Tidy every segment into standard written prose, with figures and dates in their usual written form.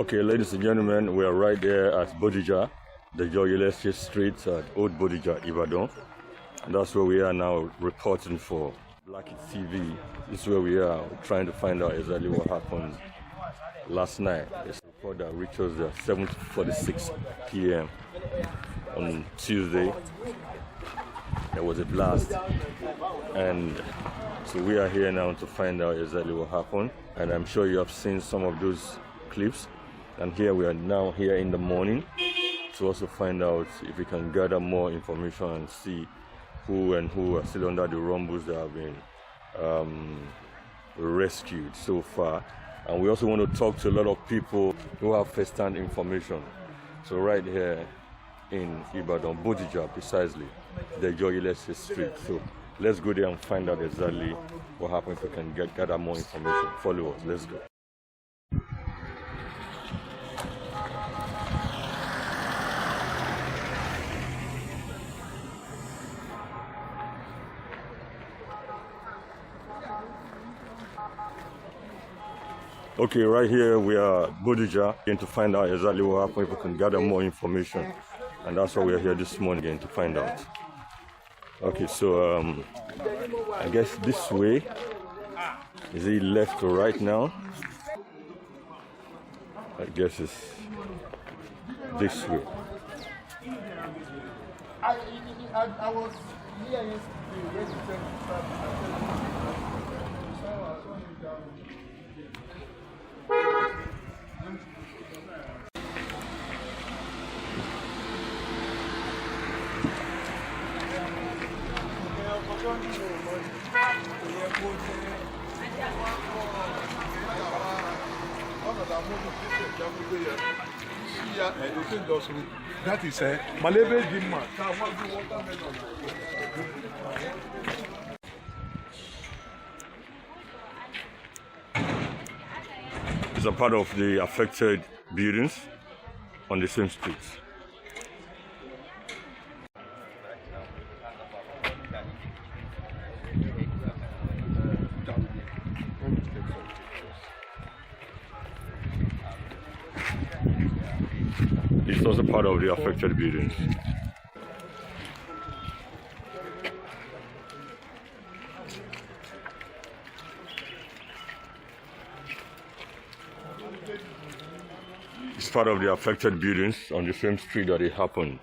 Okay, ladies and gentlemen, we are right there at BODIJA, the Joyelesi Street at Old BODIJA, Ibadan. And that's where we are now reporting for Black It TV. This is where we are trying to find out exactly what happened last night. It's a report that reached us at 7:46 p.m. on Tuesday. There was a blast, and so we are here now to find out exactly what happened. And I'm sure you have seen some of those clips. And here we are now here in the morning to also find out if we can gather more information and see who are still under the rumbles that have been rescued so far. And we also want to talk to a lot of people who have first-hand information. So right here in Ibadan, BODIJA precisely, the Joyelesi Street. So let's go there and find out exactly what happened. If we can gather more information, follow us. Let's go. Okay, right here we are BODIJA, going to find out exactly what happened, if we can gather more information. And that's why we are here this morning again to find out. Okay, so I guess this way. Is it left or right now? I guess it's this way. I was here yesterday. That is Malebe Jimma. It's a part of the affected buildings on the same street. It's also part of the affected buildings. It's part of the affected buildings on the same street that it happened.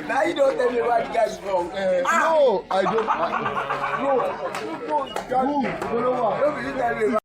Now you don't tell me why you guys wrong. No, I don't. Don't be telling me.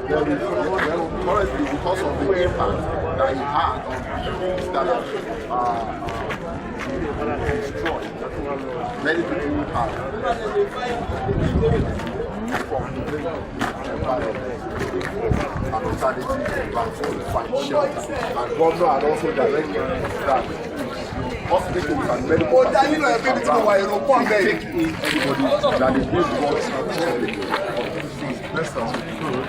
there is currently, because of the impact that it had on buildings that are destroyed, many people have an alternative plan to find shelter. And governor had also directed that hospitals and medical facilities take in anybody that is being brought to best as we could.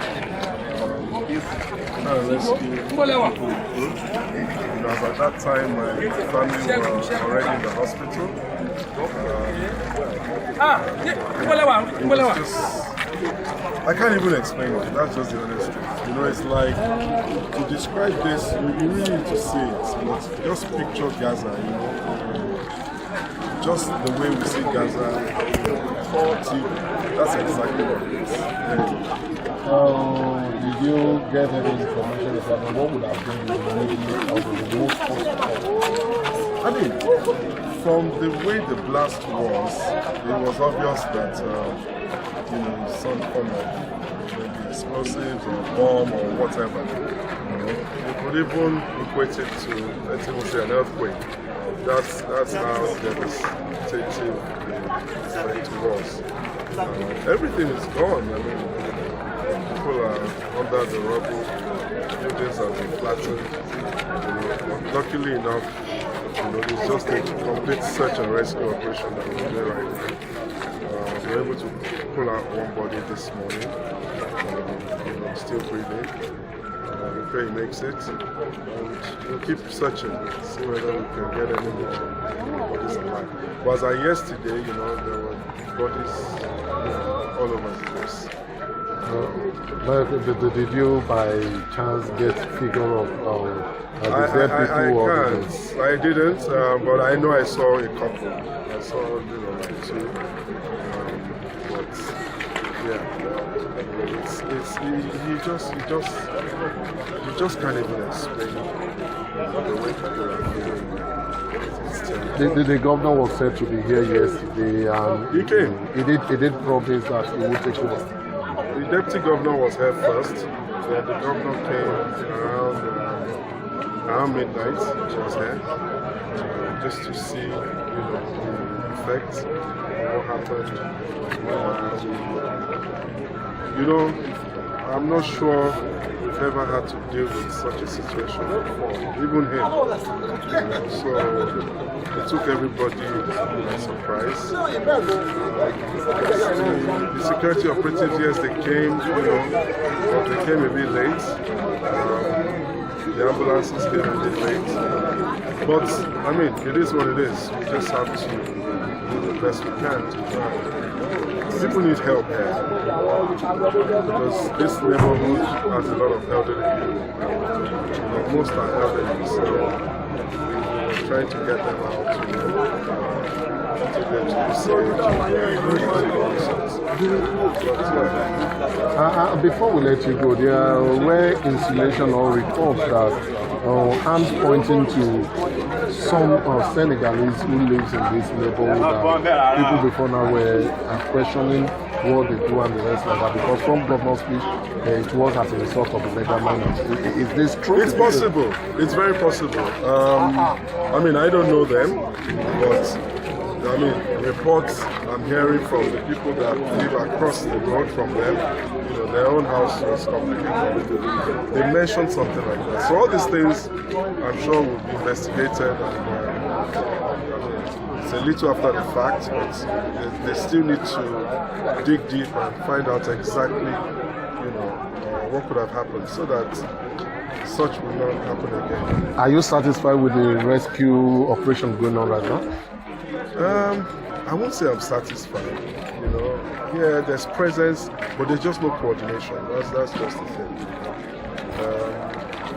Rescue people. Because at that time my family was already in the hospital. It was just, I can't even explain it. That's just the honest truth. You know, it's like, to describe this, you really need to see it. But just picture Gaza, you know. Just the way we see Gaza, that's exactly what it is. Did you get any information about what would have been the immediate or the most possible? I mean, from the way the blast was, it was obvious that you know, some form of maybe explosives or bomb or whatever. You know, you could even equate it to, let's even say, an earthquake. That's how devastating it was. Everything is gone. I mean, people are under the rubble. Buildings have been flattened. You know, luckily enough, you know, it's just a complete search and rescue operation that we're doing right now. We were able to pull out one body this morning. You know, still breathing. We pray he makes it. We'll keep searching, see whether we can get any more bodies alive. Was I yesterday, you know, there were bodies all over the place. Did you by chance get figure of I didn't, but I know I saw a couple. I saw, you know, like two. But yeah, you just can't even explain the way people are feeling. The governor was said to be here yesterday, and he came. He did promise that he would take over. The deputy governor was here first. Then the governor came around midnight. She was here just to see, you know, the effects of what happened. You know, I'm not sure we've ever had to deal with such a situation before, even him. So it took everybody by surprise. The security operatives, yes, they came, you know, but they came a bit late. The ambulances came a bit late. But, I mean, it is what it is. We just have to do the best we can to try. People need help here because this neighborhood has a lot of elderly people. Most are elderly, so we're trying to get them out, take them to the Before we let you go, there were insinuation or reports that hands pointing to some Senegalese who lives in this neighborhood, that people before now were questioning what they do and the rest like that, because from governor's speech it was as a result of illegal miners. Is this true? It's possible. It's very possible. I mean, I don't know them, but I mean, reports I'm hearing from the people that live across the road from them, you know, their own house was completely covered. They mentioned something like that. So all these things, I'm sure, will be investigated. And, it's a little after the fact, but they still need to dig deep and find out exactly, you know, what could have happened, so that such will not happen again. Are you satisfied with the rescue operation going on right now? I won't say I'm satisfied. You know, yeah, there's presence, but there's just no coordination. That's just the thing.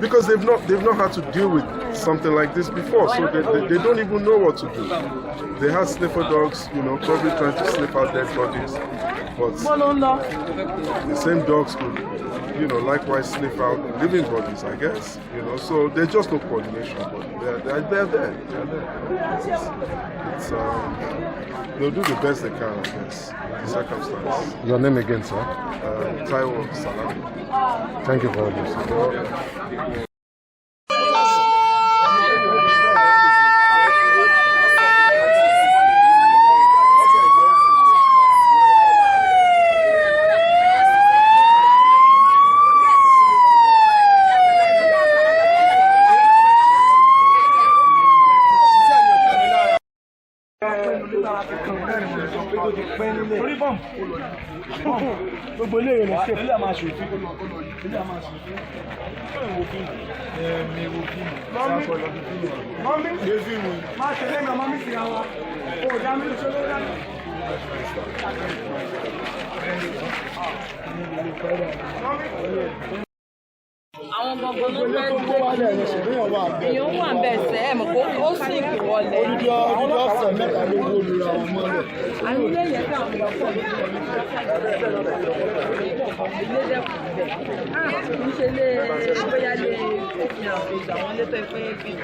Because they've not had to deal with something like this before, so they don't even know what to do. They had sniffer dogs, you know, probably trying to sniff out dead bodies, but the same dogs could likewise sniff out living bodies, I guess. So there's just no coordination, but they're there. They'll do the best they can, I guess, in the circumstances. Your name again, sir? Taiwo Salami. Thank you for all this. gbogbo ilé ìrìn ṣe ilé àmà ṣòfin ilé àmà ṣòfin mọ́mí máa ṣe lẹ́nu ọmọ mi sí àwọn òòdá mi ṣe lórí àná. àwọn gbọ̀ngàn ló fẹ́ èèyàn wà bẹ́ẹ̀ sẹ́ ẹ̀ mọ̀ kó ó sì kì wọlé. ọjọ́ ọ̀sẹ̀ mẹ́ta ló wó lura àwọn ọmọ rẹ̀. àwọn ilé yẹn fẹ́ àwọn ọmọ pọ̀ ilé dẹ́kun bẹ̀. kì í ṣe lé bóyá lé òfin àfihàn àwọn ilé tó pé bíi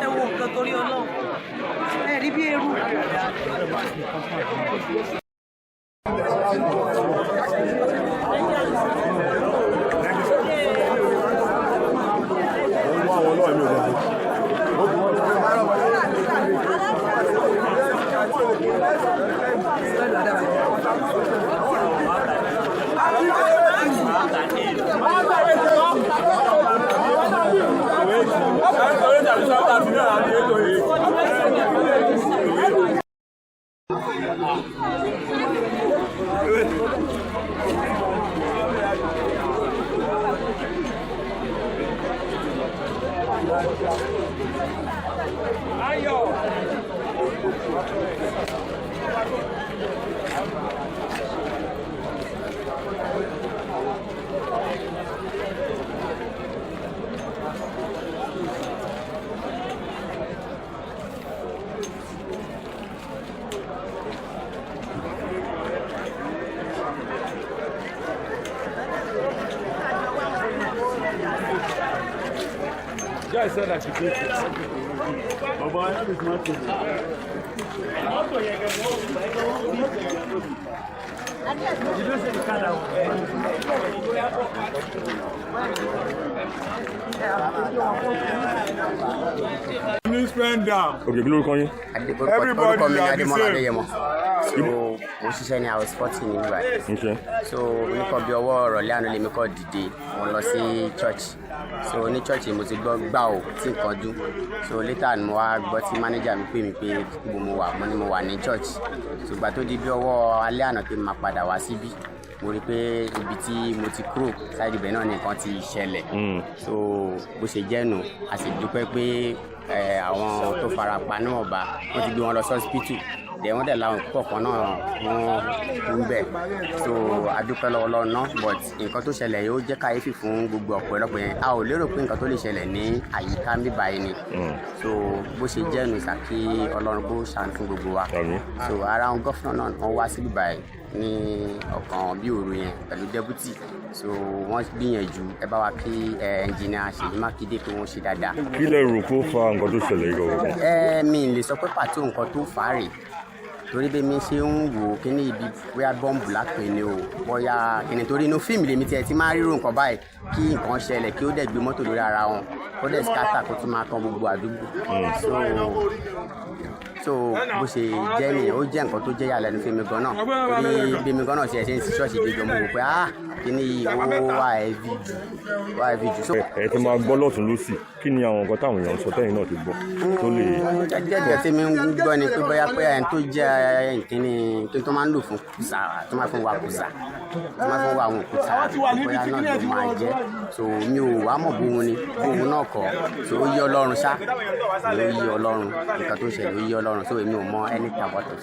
ẹ wo nǹkan torí Ọlọ́run ẹ rí bí eru. Guy said I should take it. But I know it's not true. You don't say the car down. New spender. Okay, glory calling you. Everybody are the same. So mo ṣiṣẹ́ ní àwọn sporting ní báyìí. Okay. So oníkan bí ọwọ́ ọ̀rọ̀lẹ́ àná lèmi kọ́ dìde mo lọ sí church. So ní church mo ti gbọ́ gbà ó tí nǹkan dún. So later mo wá gbọ́ tí manager mi pè mí pé ibo mo wà, mo ní mo wà ní church. So ìgbà tó di bí ọwọ́ alẹ́ àná pé mo máa padà wá síbí. Mo rí pé ibi tí mo ti kúrò side ibẹ̀ náà ni nǹkan ti ṣẹlẹ̀. So bó ṣe jẹ́ nù a sì dúpẹ́ pé àwọn tó fara pa náà ọba wọ́n ti gbé wọn lọ sí hospital. Wọ́n dẹ̀ láwọn kọ̀ọ̀kan náà wọ́n ń bẹ̀. So adúpẹ́ lọ́wọ́ Ọlọ́run náà but nǹkan tó ṣẹlẹ̀ yóò jẹ́ káyéfì fún gbogbo ọ̀pọ̀lọpọ̀ yẹn. A ò lérò pé nǹkan tó lè ṣẹlẹ̀ ní àyíká ń bíbá yìí ni. So bó ṣe jẹ́ nù sàkí Ọlọ́run kó ṣàánú fún gbogbo wa. So ara àwọn gọ́fúnà náà wọ́n wá sí bíbá yìí ní ọ̀kan bí òru yẹn pẹ̀lú dẹ́bùtì. So wọ́n gbìyànjú ẹ bá wa kí ẹnjìnìà Ṣèyí Mákindé pé wọ́n ṣe dáadáa. Kí lẹ rò kó fa nǹkan tó ṣẹlẹ̀ yìí gan-an? Mi lè sọ pé pàtó nǹkan tó fà á rè torí bí mi ṣe ń wò ó kíní ibi bóyá bọ́ǹbù lápè ni o bóyá kíní torí inú fíìmù lèmi tiẹ̀ ti máa ríro nǹkan báyìí kí nǹkan ṣẹlẹ̀ kí ó dẹ̀ gbé mọ́tò lórí ara wọn kó dẹ̀ skátà kó tún máa tán gbogbo àdúgbò so bó ṣe jẹ́ nìyẹn ó jẹ́ nǹkan tó jẹ́ ìyàlẹ́nu fún mi gan náà torí bí mi gan náà ṣe ń sí ṣọ́ọ̀ṣì gbẹjọ mo wò pé kíní yìí ó wà heavy jù. ẹ ti máa gbọ́ lọ́tún lọ́sì kí ni àwọn nǹkan táwọn èèyàn sọ tẹ́yìn náà ti gbọ́ tó lè. jẹ́jẹ́ tí mi ń gbọ́ ni pé bóyá pé ẹni tó jẹ́ kíní tó máa ń lò fún kùsà tó máa fún wa kùsà tó máa fún wa àwọn òkúta bóyá náà ló máa jẹ́ so mi ò wá mọ̀ bóun ni bóun náà kọ́ so ó yí Ọlọ́run ṣá ló yí Ọlọ́run nǹkan tó ń ṣẹlẹ̀ ó yí Ọlọ́run so èmi ò mọ anything about it.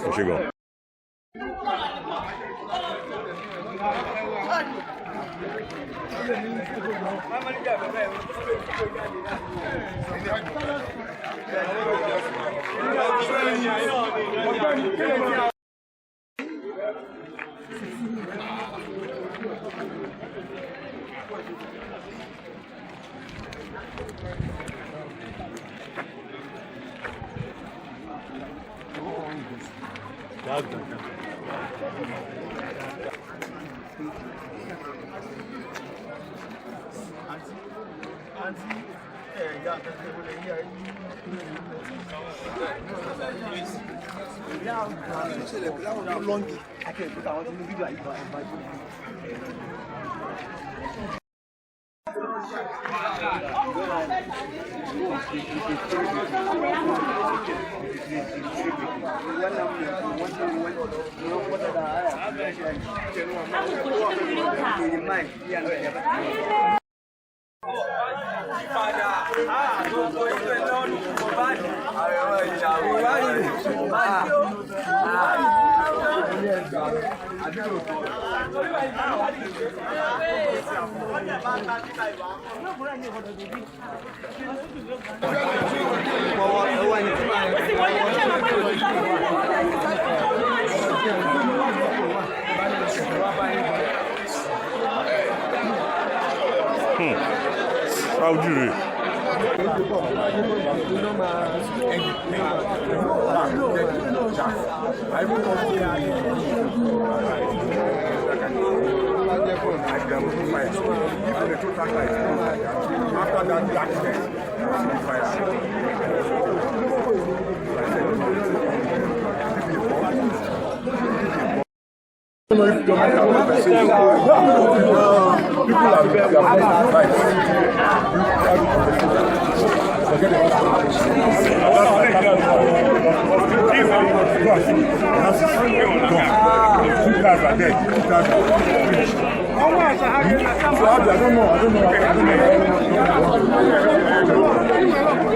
ẹ ṣe gan. How do you?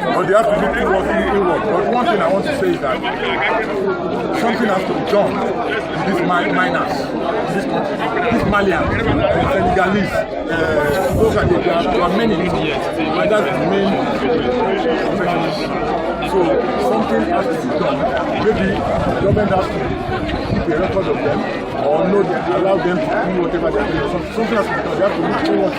But they have to make it work inward. But one thing I want to say is that something has to be done to these miners, these Malians, Senegalese. Those are there are many, and that's the main professionals. So something has to be done. Maybe the government has to keep a record of them, or know that allow them to do whatever they are doing. Something has to be done. They have to move forward.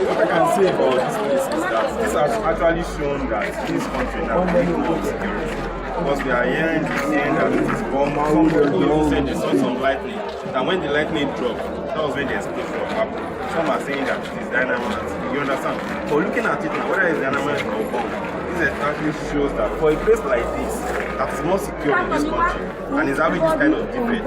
What I can say about this place is that this has actually shown that this country now needs more security. Because we are hearing the saying that it is bomb. Some people even said they saw some lightning. And when the lightning dropped, that was when the explosion happened. Some are saying that it is dynamite. You understand? But looking at it now, whether it's dynamite or bomb, this actually shows that for a place like this, that is more secure in this country, and is having this kind of debate,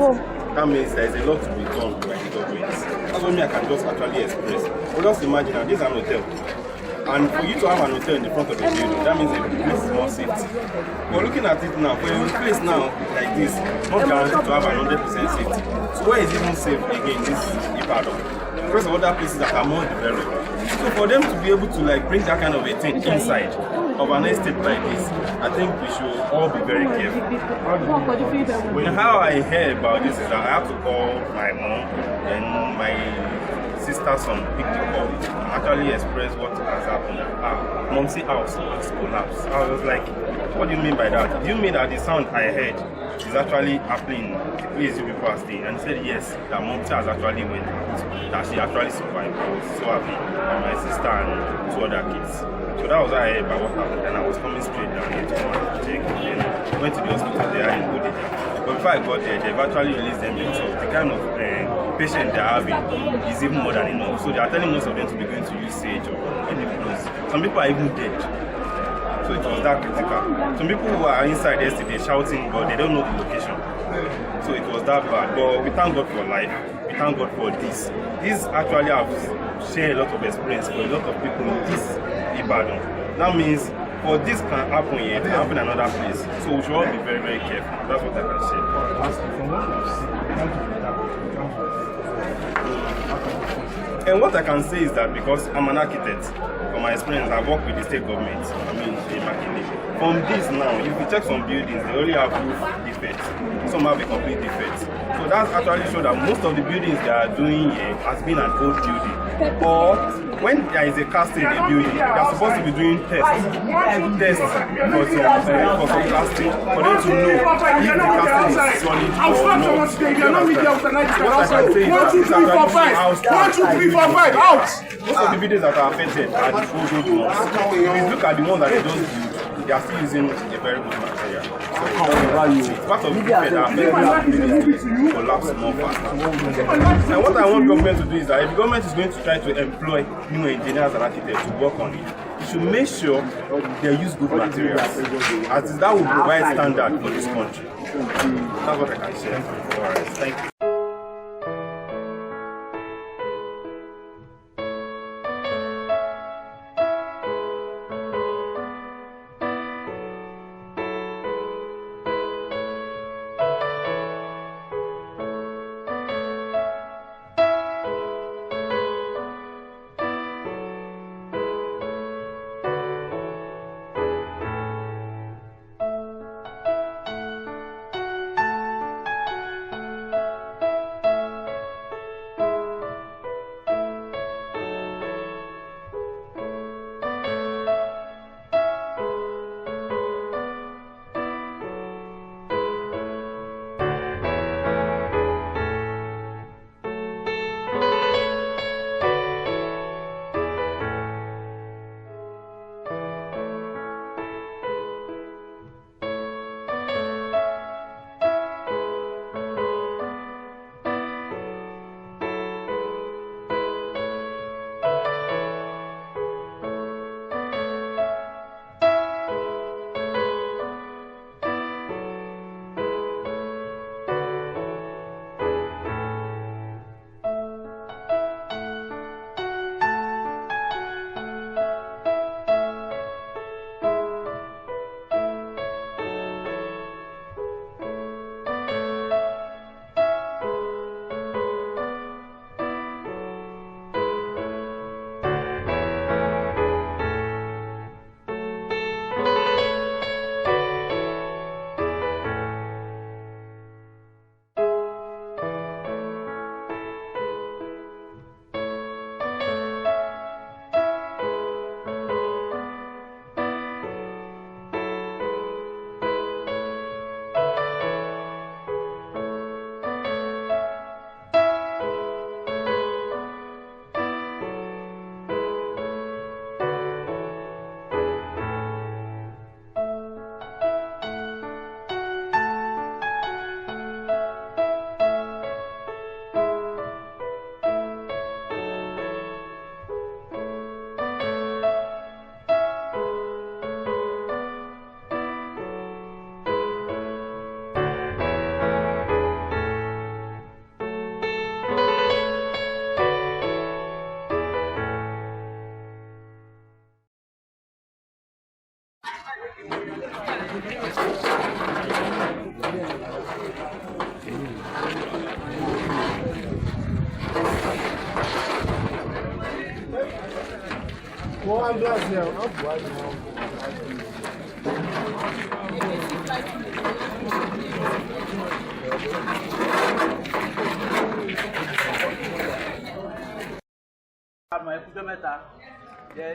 that means there is a lot to be done by the government. That's what I can just actually express. But just imagine that this is an hotel. And for you to have an hotel in the front of the building, that means the place is more safe. But looking at it now, for a place now like this, not guaranteed to have 100% safety. So where is even safe again in this Ibadan? First of all, other places that are more developed. So for them to be able to like bring that kind of a thing inside of an estate like this, I think we should all be very careful. How I heard about this is that I have to call my mom and my sister's son pick the call and actually express what has happened. Mom's house has collapsed. I was like, what do you mean by that? Do you mean that the sound I heard is actually happening the place you people are staying? And he said yes, that Mom's has actually went out, that she actually survived. I was so happy. And my sister and 2 other kids. So that was how I heard about what happened. And I was coming straight down here to check. Then went to the hospital there in BODIJA. But before I got there, they've actually released them because of the kind of patient they're having is even more than enough. So they are telling most of them to be going to use sage or any clothes. Some people are even dead. So it was that critical. Some people who are inside yesterday shouting, but they don't know the location. So it was that bad. But we thank God for life. We thank God for this. This actually have shared a lot of experience for a lot of people in this Ibadan. That means for this can happen here, it can happen in another place. So we should all be very, very careful. That's what I can share. And what I can say is that because I'm an architect, from my experience, I've worked with the state government. I mean, from this now, if you check some buildings, they only have roof defects. Some have a complete defect. So that's actually shows that most of the buildings they are doing here has been an old building. Or when there is a casting in a building, they are supposed to be doing tests for some casting, for them to know if the casting is solid or not. What I can say is that these are actually 1, 2, 3, 4, 5, out! Most of the buildings that are affected are the old ones. If you look at the ones that they just built, they are still using a very good material. So it's part of the defect that affects to collapse more fast. And what I want government to do is that if the government is going to try to employ new engineers and architects to work on it, it should make sure they use good materials, as that will provide standard for this country. That's what I can share. Alright, thank you.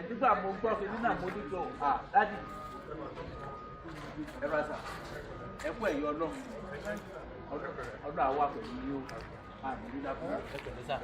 Nígbà mo gbọ́ pé nínú àmójútó dájú ẹ bá sà ẹ kú ẹ̀yọ́ ọlọ́run ọdún àwa pẹ̀lú yín o àmì nígbà fún ẹ̀kọ́ sà.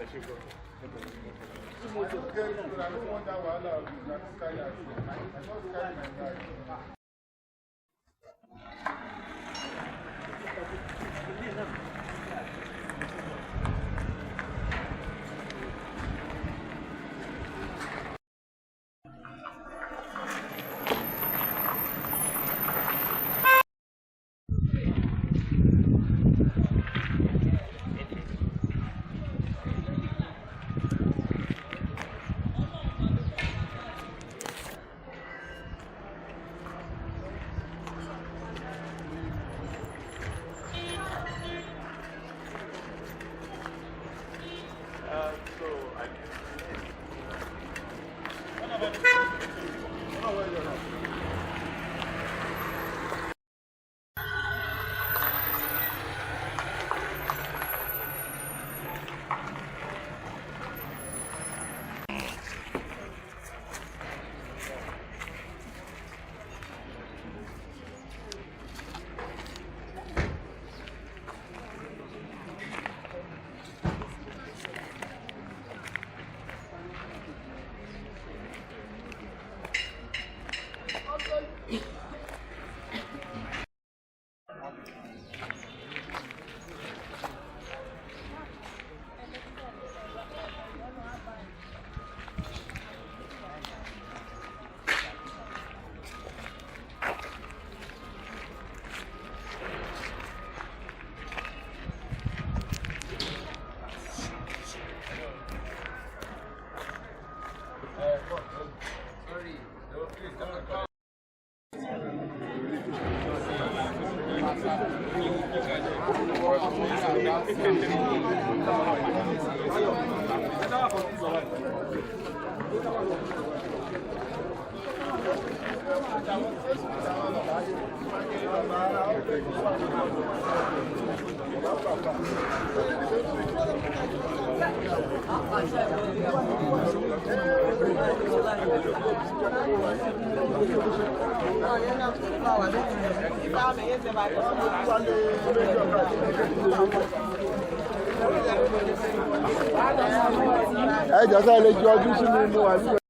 ẹ jọ sáré lè ju ọdún sínú inú wa nígbà.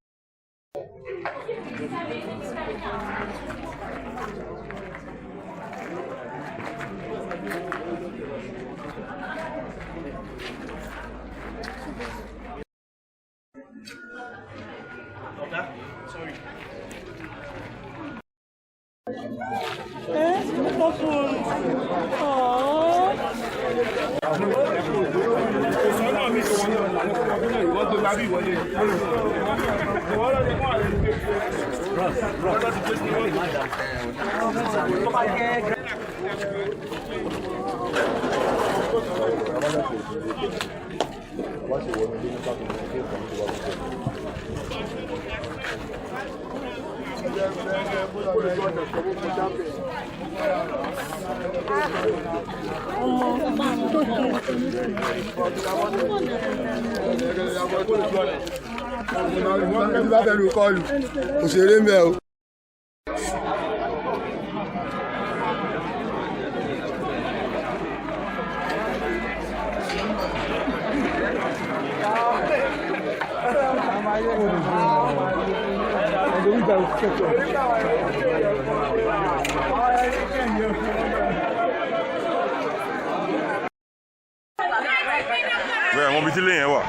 òṣèré ń bẹ o. Bẹ́ẹ̀ wọ́n bí tí lè yẹn wà.